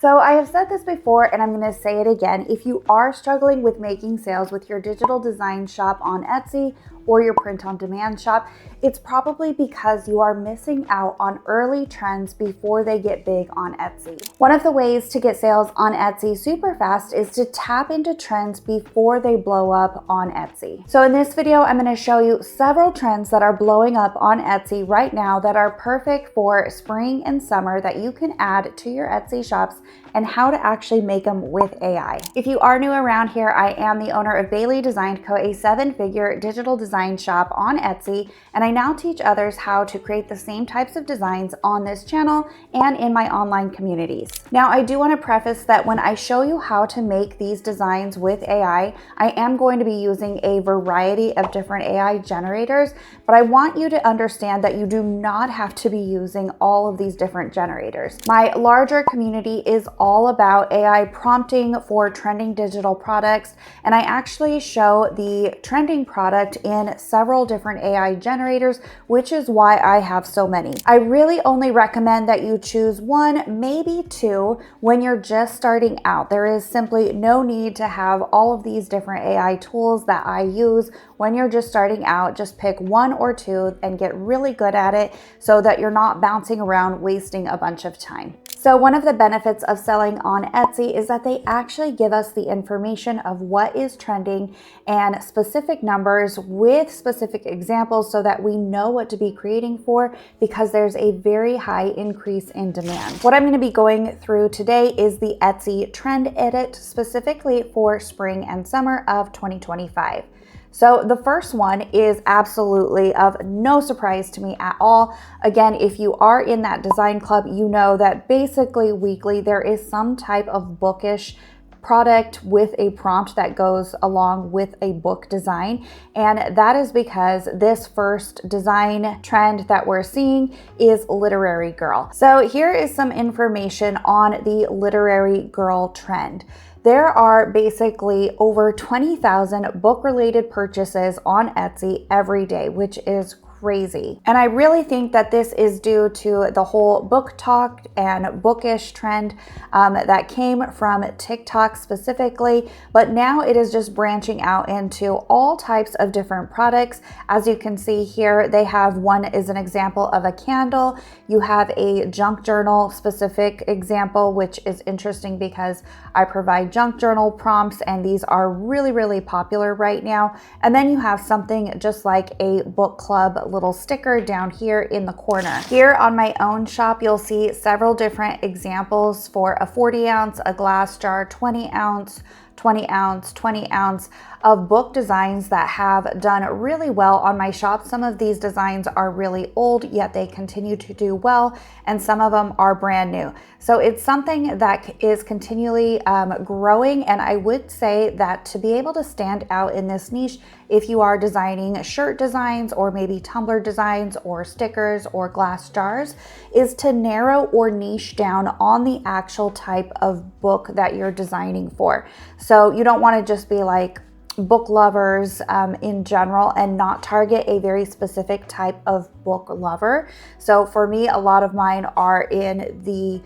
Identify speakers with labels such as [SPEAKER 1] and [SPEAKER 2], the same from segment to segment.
[SPEAKER 1] So I have said this before and I'm going to say it again. If you are struggling with making sales with your digital design shop on Etsy or your print on demand shop, it's probably because you are missing out on early trends before they get big on Etsy. One of the ways to get sales on Etsy super fast is to tap into trends before they blow up on Etsy. So in this video, I'm going to show you several trends that are blowing up on Etsy right now that are perfect for spring and summer that you can add to your Etsy shops and how to actually make them with AI. If you are new around here, I am the owner of Bailey Design Co., a 7-figure digital design shop on Etsy, and I now teach others how to create the same types of designs on this channel and in my online communities. Now, I do want to preface that when I show you how to make these designs with AI, I am going to be using a variety of different AI generators, but I want you to understand that you do not have to be using all of these different generators. My larger community is all about AI prompting for trending digital products, and I actually show the trending product in several different AI generators, which is why I have so many. I really only recommend that you choose one, maybe two, when you're just starting out. There is simply no need to have all of these different AI tools that I use when you're just starting out. Just pick one or two and get really good at it so that you're not bouncing around wasting a bunch of time. So one of the benefits of selling on Etsy is that they actually give us the information of what is trending and specific numbers with specific examples so that we know what to be creating for, because there's a very high increase in demand. What I'm going to be going through today is the Etsy trend edit specifically for spring and summer of 2025. So the first one is absolutely of no surprise to me at all. Again, if you are in that design club, you know that basically weekly there is some type of bookish product with a prompt that goes along with a book design. And that is because this first design trend that we're seeing is literary girl. So here is some information on the literary girl trend. There are basically over 20,000 book-related purchases on Etsy every day, which is crazy. And I really think that this is due to the whole book talk and bookish trend that came from TikTok specifically, but now it is just branching out into all types of different products. As you can see here, they have one is an example of a candle. You have a junk journal specific example, which is interesting because I provide junk journal prompts and these are really, really popular right now. And then you have something just like a book club little sticker down here in the corner. Here on my own shop, you'll see several different examples for a 40 ounce, a glass jar, 20 ounce, 20 ounce, 20 ounce of book designs that have done really well on my shop. Some of these designs are really old, yet they continue to do well, and some of them are brand new. So it's something that is continually growing, and I would say that to be able to stand out in this niche, if you are designing shirt designs or maybe tumbler designs or stickers or glass jars, is to narrow or niche down on the actual type of book that you're designing for. So you don't want to just be like book lovers in general and not target a very specific type of book lover. So for me, a lot of mine are in the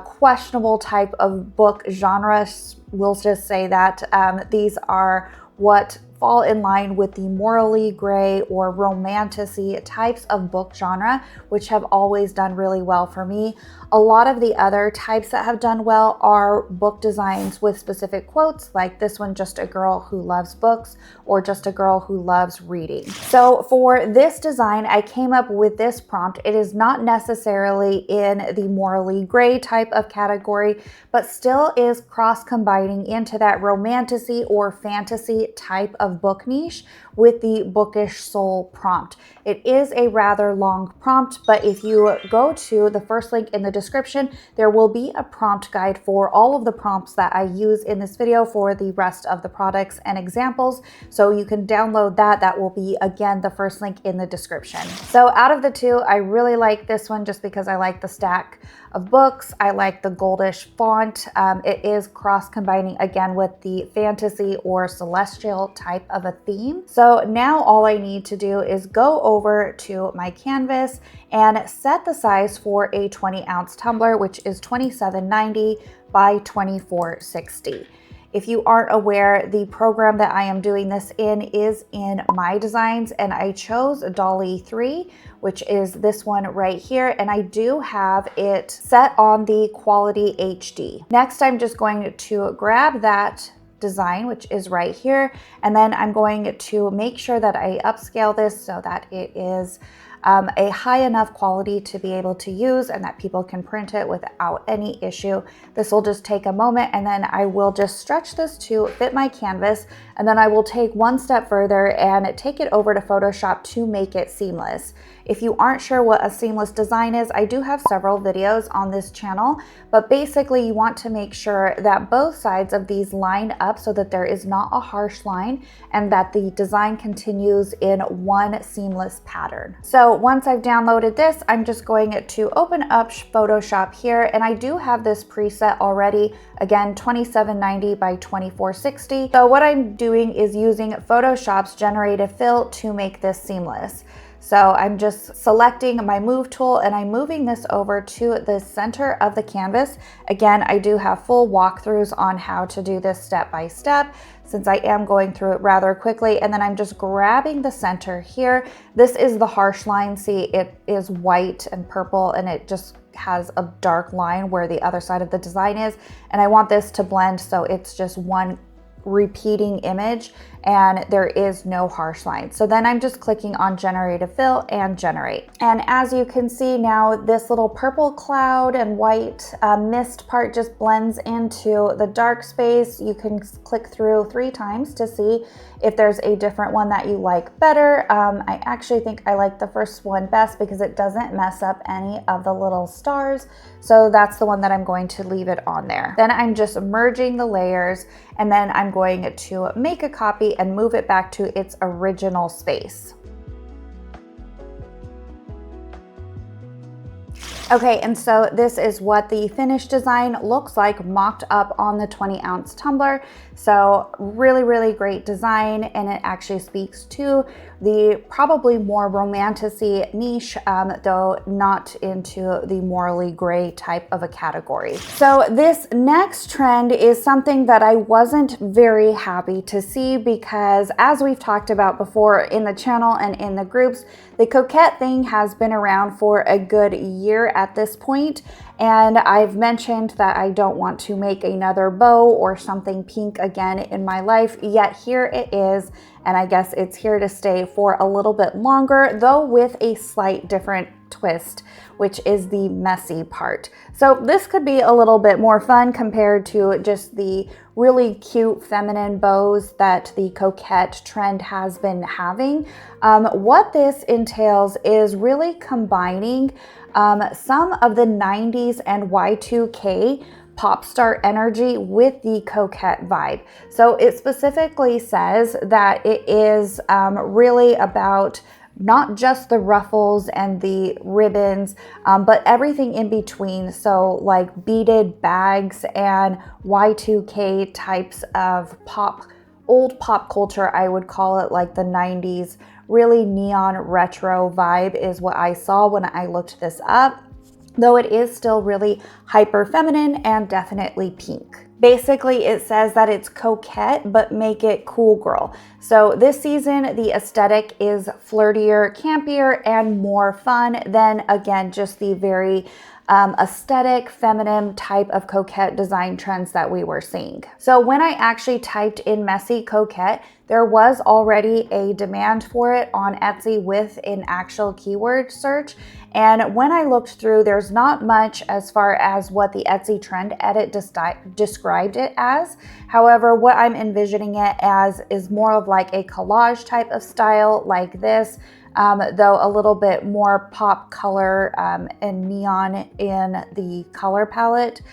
[SPEAKER 1] questionable type of book genre. We'll just say that these are what fall in line with the morally gray or romantic-y types of book genre, which have always done really well for me. A lot of the other types that have done well are book designs with specific quotes, like this one, just a girl who loves books, or just a girl who loves reading. So for this design, I came up with this prompt. It is not necessarily in the morally gray type of category, but still is cross-combining into that romantasy or fantasy type of book niche with the bookish soul prompt. It is a rather long prompt, but if you go to the first link in the description, there will be a prompt guide for all of the prompts that I use in this video for the rest of the products and examples. So you can download that. That will be, again, the first link in the description. So out of the two, I really like this one just because I like the stack of books. I like the goldish font. It is cross-combining again with the fantasy or celestial type of a theme. So now all I need to do is go over to my canvas and set the size for a 20 ounce tumbler, which is $27.90 by 2460. If you aren't aware, the program that I am doing this in is in My Designs, and I chose DALL-E 3, which is this one right here, and I do have it set on the Quality HD. Next, I'm just going to grab that design, which is right here, and then I'm going to make sure that I upscale this so that it is a high enough quality to be able to use and that people can print it without any issue. This will just take a moment, and then I will just stretch this to fit my canvas, and then I will take one step further and take it over to Photoshop to make it seamless. If you aren't sure what a seamless design is, I do have several videos on this channel, but basically you want to make sure that both sides of these line up so that there is not a harsh line and that the design continues in one seamless pattern. So once I've downloaded this, I'm just going to open up Photoshop here, and I do have this preset already, again 2790 by 2460. So what I'm doing is using Photoshop's generative fill to make this seamless. So I'm just selecting my move tool and I'm moving this over to the center of the canvas. Again, I do have full walkthroughs on how to do this step by step, since I am going through it rather quickly. And then I'm just grabbing the center here. This is the harsh line. See, it is white and purple, and it just has a dark line where the other side of the design is. And I want this to blend so it's just one repeating image and there is no harsh line. So then I'm just clicking on generative fill and generate. And as you can see now, this little purple cloud and white mist part just blends into the dark space. You can click through 3 times to see if there's a different one that you like better. I actually think I like the first one best because it doesn't mess up any of the little stars. So that's the one that I'm going to leave it on there. Then I'm just merging the layers, and then I'm going to make a copy and move it back to its original space. Okay, and so this is what the finished design looks like mocked up on the 20-ounce tumbler. So really, really great design, and it actually speaks to the probably more romantic-y niche, though not into the morally gray type of a category. So this next trend is something that I wasn't very happy to see because, as we've talked about before in the channel and in the groups, the Coette thing has been around for a good year at this point, and I've mentioned that I don't want to make another bow or something pink again in my life, yet here it is, and I guess it's here to stay for a little bit longer, though with a slight different twist, which is the messy part. So this could be a little bit more fun compared to just the really cute feminine bows that the Coette trend has been having. What this entails is really combining some of the 90s and Y2K pop star energy with the Coette vibe. So it specifically says that it is really about not just the ruffles and the ribbons, but everything in between. So like beaded bags and Y2K types of old pop culture, I would call it, like the 90s, really neon retro vibe is what I saw when I looked this up, though it is still really hyper feminine and definitely pink. Basically, it says that it's Coquette, but make it cool girl. So this season, the aesthetic is flirtier, campier, and more fun than, again, just the very aesthetic, feminine type of Coquette design trends that we were seeing. So when I actually typed in messy Coquette, there was already a demand for it on Etsy with an actual keyword search. And when I looked through, there's not much as far as what the Etsy trend edit described it as. However, what I'm envisioning it as is more of like a collage type of style like this, though a little bit more pop color and neon in the color palette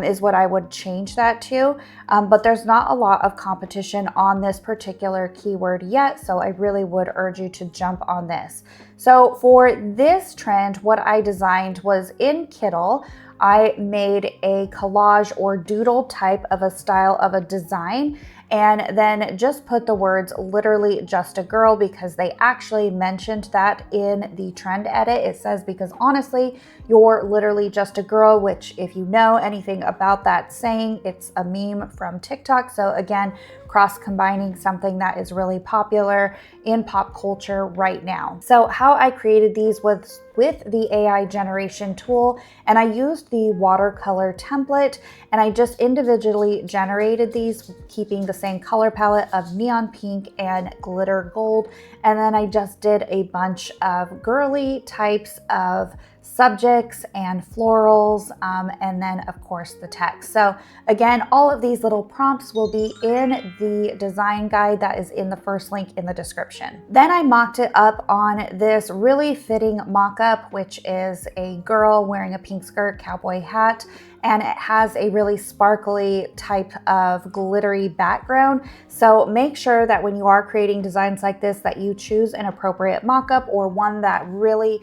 [SPEAKER 1] is what I would change that to. But there's not a lot of competition on this particular keyword yet, so I really would urge you to jump on this. So for this trend, what I designed was in Kittle, I made a collage or doodle type of a style of a design. and then just put the words literally just a girl, because they actually mentioned that in the trend edit. It says, because honestly, you're literally just a girl, which if you know anything about that saying, it's a meme from TikTok. So again, cross combining something that is really popular in pop culture right now. So how I created these was with the AI generation tool, and I used the watercolor template, and I just individually generated these, keeping the same color palette of neon pink and glitter gold. And then I just did a bunch of girly types of subjects and florals, and then of course the text. So again, all of these little prompts will be in the design guide that is in the first link in the description. Then I mocked it up on this really fitting mock-up, which is a girl wearing a pink skirt, cowboy hat, and it has a really sparkly type of glittery background. So make sure that when you are creating designs like this, that you choose an appropriate mock-up, or one that really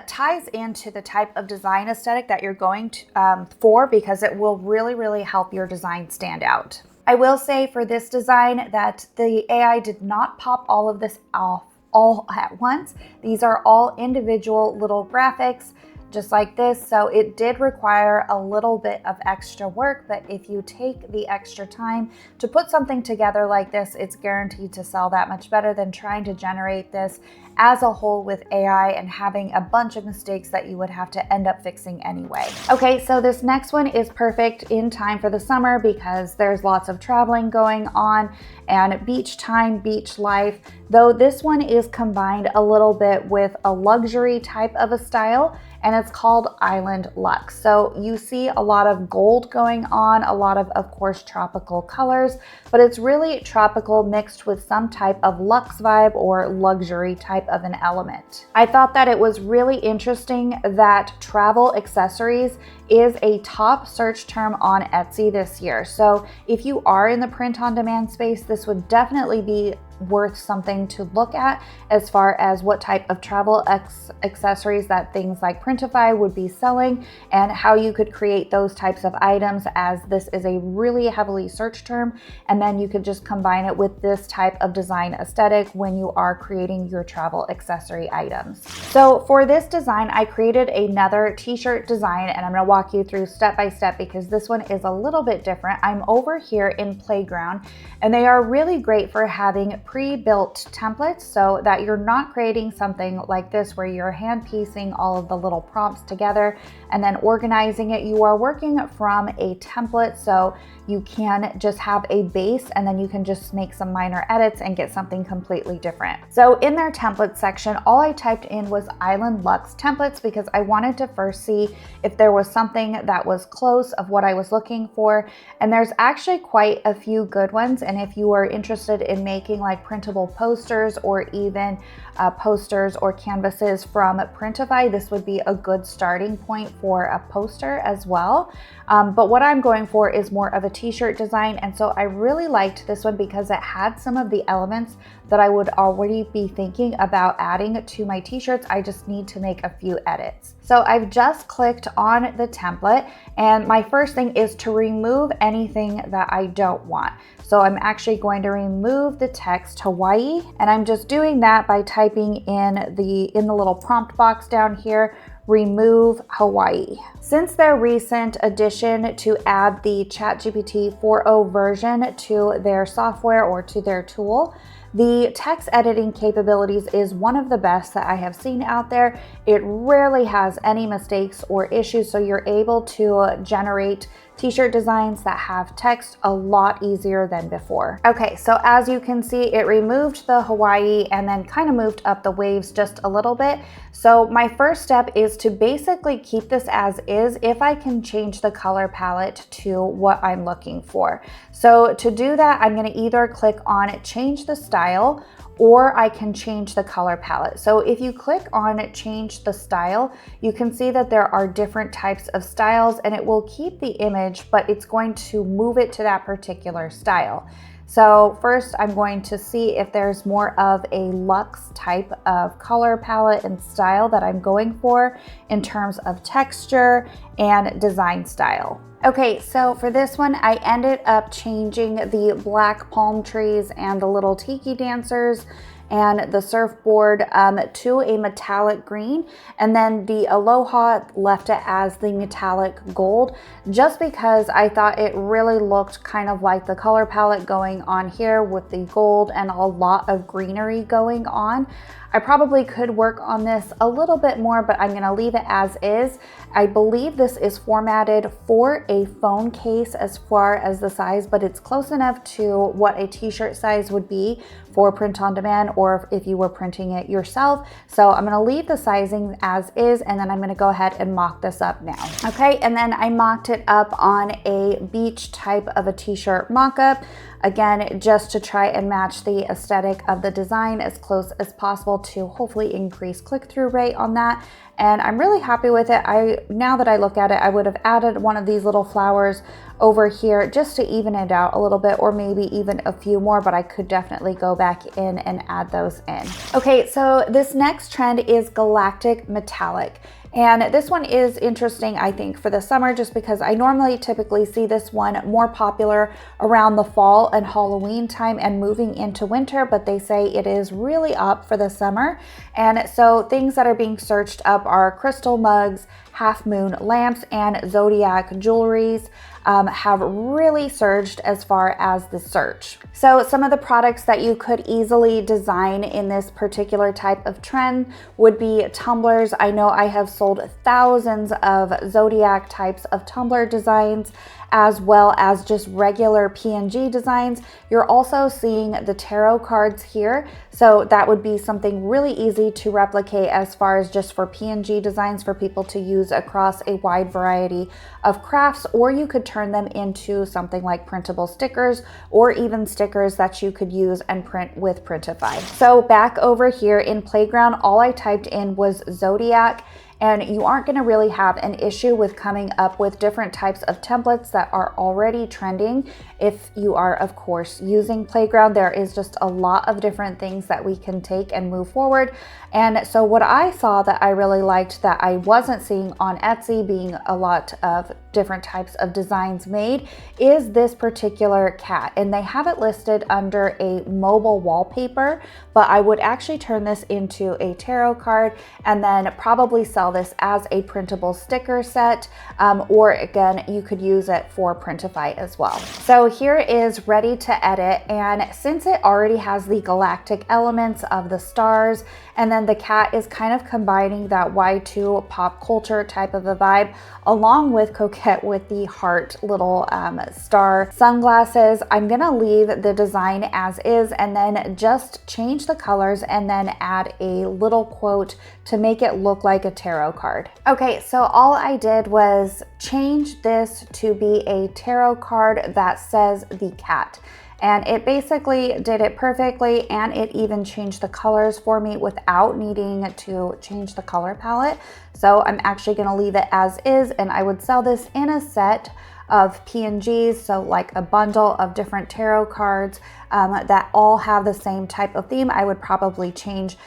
[SPEAKER 1] ties into the type of design aesthetic that you're going to, for, because it will really help your design stand out. I will say for this design that the AI did not pop all of this off all at once. These are all individual little graphics, just like this. So it did require a little bit of extra work, but if you take the extra time to put something together like this, it's guaranteed to sell that much better than trying to generate this as a whole with AI and having a bunch of mistakes that you would have to end up fixing anyway. Okay, so this next one is perfect in time for the summer, because there's lots of traveling going on and beach time, beach life, though this one is combined a little bit with a luxury type of a style, and it's called Island Luxe. So you see a lot of gold going on, a lot of course, tropical colors, but it's really tropical mixed with some type of luxe vibe or luxury type of an element. I thought that it was really interesting that travel accessories is a top search term on Etsy this year. So if you are in the print on demand space, this would definitely be worth something to look at as far as what type of travel accessories that things like Printify would be selling, and how you could create those types of items, as this is a really heavily searched term, and then you could just combine it with this type of design aesthetic when you are creating your travel accessory items. So for this design, I created another t-shirt design, and I'm going to walk you through step by step because this one is a little bit different. I'm over here in Playground, and they are really great for having pre-built templates, so that you're not creating something like this where you're hand piecing all of the little prompts together and then organizing it. You are working from a template, so you can just have a base and then you can just make some minor edits and get something completely different. So in their template section, all I typed in was Island Luxe templates, because I wanted to first see if there was something that was close of what I was looking for. And there's actually quite a few good ones. And if you are interested in making like printable posters, or even posters or canvases from Printify, this would be a good starting point for a poster as well. But what I'm going for is more of a t-shirt design. And so I really liked this one because it had some of the elements that I would already be thinking about adding to my t-shirts. I just need to make a few edits. So I've just clicked on the template, and my first thing is to remove anything that I don't want. So I'm actually going to remove the text Hawaii, and I'm just doing that by typing in the little prompt box down here, remove Hawaii. Since their recent addition to add the ChatGPT 4.0 version to their software or to their tool, the text editing capabilities is one of the best that I have seen out there. It rarely has any mistakes or issues, so you're able to generate t-shirt designs that have text a lot easier than before. Okay, so as you can see, it removed the Hawaii and then kind of moved up the waves just a little bit. So my first step is to basically keep this as is if I can change the color palette to what I'm looking for. So to do that, I'm going to either click on change the style, or I can change the color palette. So if you click on change the style, you can see that there are different types of styles, and it will keep the image, but it's going to move it to that particular style. So first I'm going to see if there's more of a luxe type of color palette and style that I'm going for in terms of texture and design style. Okay, so for this one, I ended up changing the black palm trees and the little tiki dancers and the surfboard to a metallic green, and then the Aloha left it as the metallic gold, just because I thought it really looked kind of like the color palette going on here with the gold and a lot of greenery going on. I probably could work on this a little bit more, but I'm gonna leave it as is. I believe this is formatted for a phone case as far as the size, but it's close enough to what a t-shirt size would be for print on demand, or if you were printing it yourself. So I'm gonna leave the sizing as is, and then I'm gonna go ahead and mock this up now. Okay, and then I mocked it up on a beach type of a t-shirt mock-up. Again, just to try and match the aesthetic of the design as close as possible to hopefully increase click-through rate on that. And I'm really happy with it. Now that I look at it, I would have added one of these little flowers over here just to even it out a little bit, or maybe even a few more, but I could definitely go back in and add those in. Okay, so this next trend is Galactic Metallic. And this one is interesting, I think, for the summer, just because I normally typically see this one more popular around the fall and Halloween time and moving into winter, but they say it is really up for the summer. And so things that are being searched up are crystal mugs, half moon lamps, and zodiac jewelries have really surged as far as the search. So some of the products that you could easily design in this particular type of trend would be tumblers. I know I have sold thousands of zodiac types of tumbler designs, as well as just regular PNG designs. You're also seeing the tarot cards here. So that would be something really easy to replicate as far as just for PNG designs for people to use across a wide variety of crafts, or you could turn them into something like printable stickers, or even stickers that you could use and print with Printify. So back over here in Playground, all I typed in was Zodiac, and you aren't going to really have an issue with coming up with different types of templates that are already trending. If you are, of course, using Playground, there is just a lot of different things that we can take and move forward. And so what I saw that I really liked that I wasn't seeing on Etsy, being a lot of different types of designs made, is this particular cat. And they have it listed under a mobile wallpaper, but I would actually turn this into a tarot card and then probably sell this as a printable sticker set, or again, you could use it for Printify as well. So here is ready to edit, and since it already has the galactic elements of the stars, and then the cat is kind of combining that Y2 pop culture type of a vibe, along with Coquette with the heart little star sunglasses, I'm gonna leave the design as is and then just change the colors and then add a little quote to make it look like a tarot card. Okay, so all I did was change this to be a tarot card that says the cat. And it basically did it perfectly, and it even changed the colors for me without needing to change the color palette. So I'm actually gonna leave it as is, and I would sell this in a set of PNGs, so like a bundle of different tarot cards that all have the same type of theme. I would probably change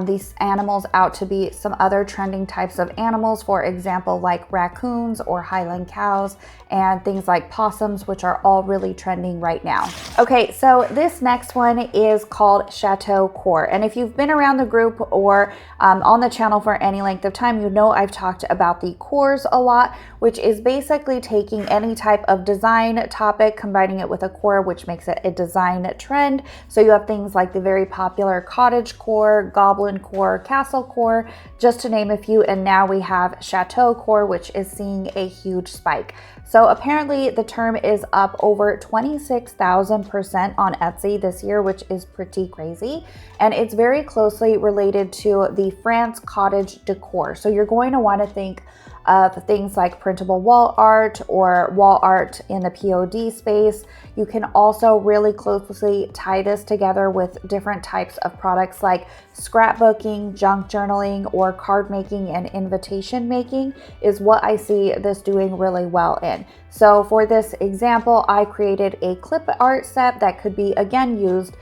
[SPEAKER 1] these animals out to be some other trending types of animals, for example, like raccoons or Highland cows and things like possums, which are all really trending right now. Okay, so this next one is called Chateau Core. And if you've been around the group or on the channel for any length of time, you know I've talked about the cores a lot, which is basically taking any type of design topic, combining it with a core, which makes it a design trend. So you have things like the very popular cottage core, goblin core, castle core, just to name a few. And now we have Chateau Core, which is seeing a huge spike. So apparently the term is up over 26,000% on Etsy this year, which is pretty crazy. And it's very closely related to the France cottage decor. So you're going to want to think of things like printable wall art or wall art in the POD space. You can also really closely tie this together with different types of products like scrapbooking, junk journaling, or card making and invitation making is what I see this doing really well in. So for this example, I created a clip art set that could be again used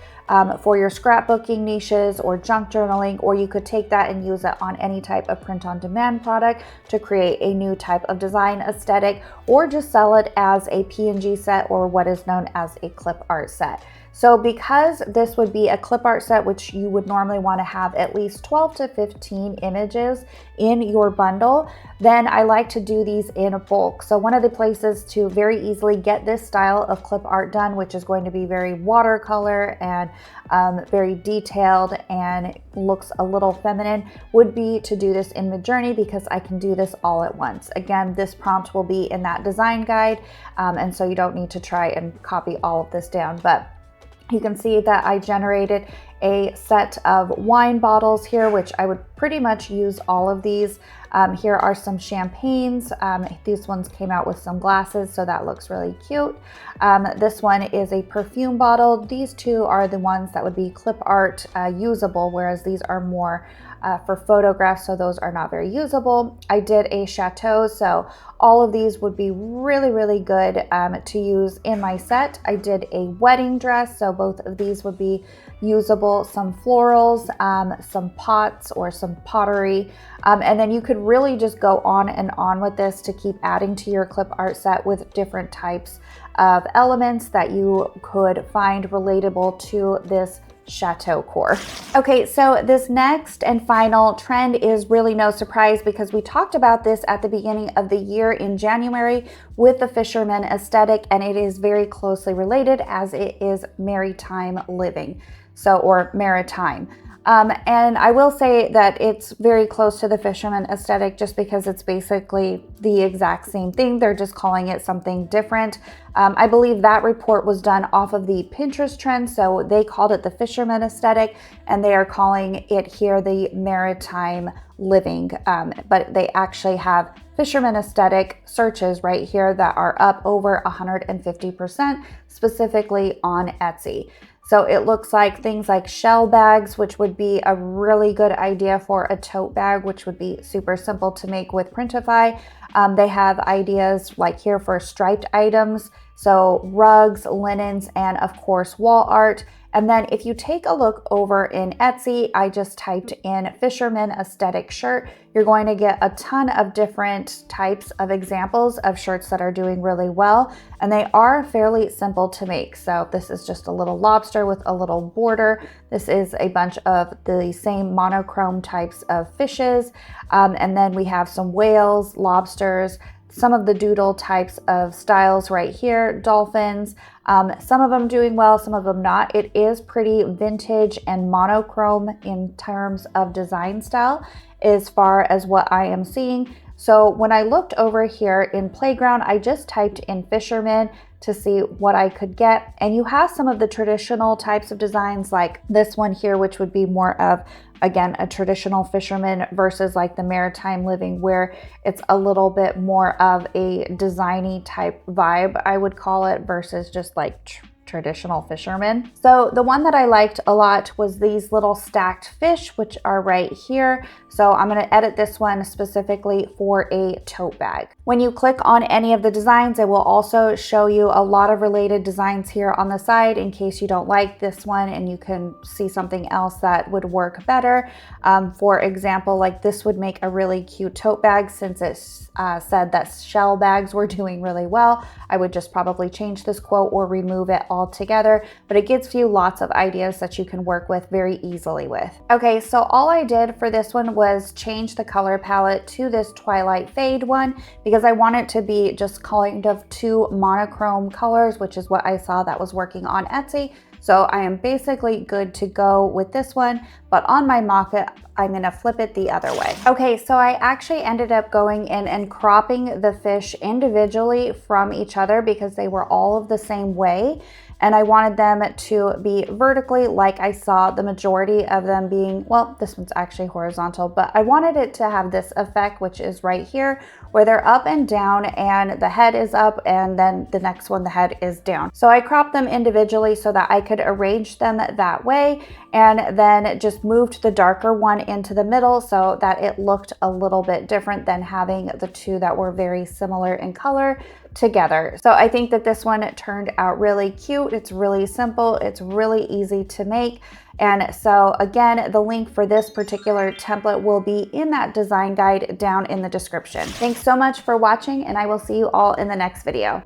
[SPEAKER 1] for your scrapbooking niches or junk journaling, or you could take that and use it on any type of print on demand product to create a new type of design aesthetic, or just sell it as a PNG set or what is known as a clip art set. So because this would be a clip art set, which you would normally want to have at least 12 to 15 images in your bundle, then I like to do these in bulk. So one of the places to very easily get this style of clip art done, which is going to be very watercolor and very detailed and looks a little feminine, would be to do this in Midjourney, because I can do this all at once. Again, this prompt will be in that design guide, and so you don't need to try and copy all of this down. But you can see that I generated a set of wine bottles here, which I would pretty much use all of these. Here are some champagnes. These ones came out with some glasses, so that looks really cute. This one is a perfume bottle. These two are the ones that would be clip art usable, whereas these are more for photographs, so those are not very usable. I did a chateau, so all of these would be really, really good to use in my set. I did a wedding dress, so both of these would be usable. Some florals, some pots or some pottery, and then you could really just go on and on with this to keep adding to your clip art set with different types of elements that you could find relatable to this Chateau Core. Okay, so this next and final trend is really no surprise, because we talked about this at the beginning of the year in January with the fisherman aesthetic, and it is very closely related as it is maritime living, or maritime. And I will say that it's very close to the fisherman aesthetic just because it's basically the exact same thing. They're just calling it something different. I believe that report was done off of the Pinterest trend, so they called it the fisherman aesthetic, and they are calling it here the maritime living. But they actually have fisherman aesthetic searches right here that are up over 150% specifically on Etsy. So it looks like things like shell bags, which would be a really good idea for a tote bag, which would be super simple to make with Printify. They have ideas like here for striped items, so rugs, linens, and of course wall art. And then if you take a look over in Etsy, I just typed in fisherman aesthetic shirt. You're going to get a ton of different types of examples of shirts that are doing really well, and they are fairly simple to make. So this is just a little lobster with a little border. This is a bunch of the same monochrome types of fishes. And then we have some whales, lobsters, some of the doodle types of styles right here, dolphins, some of them doing well, some of them not. It is pretty vintage and monochrome in terms of design style as far as what I am seeing. So when I looked over here in Playground, I just typed in fisherman to see what I could get. And you have some of the traditional types of designs like this one here, which would be more of, again, a traditional fisherman versus like the maritime living, where it's a little bit more of a designy type vibe, I would call it, versus just like traditional fishermen. So the one that I liked a lot was these little stacked fish, which are right here. So I'm going to edit this one specifically for a tote bag. When you click on any of the designs, it will also show you a lot of related designs here on the side in case you don't like this one and you can see something else that would work better. For example, like this would make a really cute tote bag. Since it said that shell bags were doing really well, I would just probably change this quote or remove it altogether, but it gives you lots of ideas that you can work with very easily with. Okay, so all I did for this one was change the color palette to this Twilight Fade one because I want it to be just kind of two monochrome colors, which is what I saw that was working on Etsy. So I am basically good to go with this one, but on my mock-up, I'm gonna flip it the other way. Okay, so I actually ended up going in and cropping the fish individually from each other because they were all of the same way. and I wanted them to be vertically like I saw the majority of them being. Well, this one's actually horizontal, but I wanted it to have this effect, which is right here, where they're up and down and the head is up and then the next one, the head is down. So I cropped them individually so that I could arrange them that way, and then just moved the darker one into the middle so that it looked a little bit different than having the two that were very similar in color together. So I think that this one turned out really cute. It's really simple. It's really easy to make. And so again, the link for this particular template will be in that design guide down in the description. Thanks so much for watching, and I will see you all in the next video.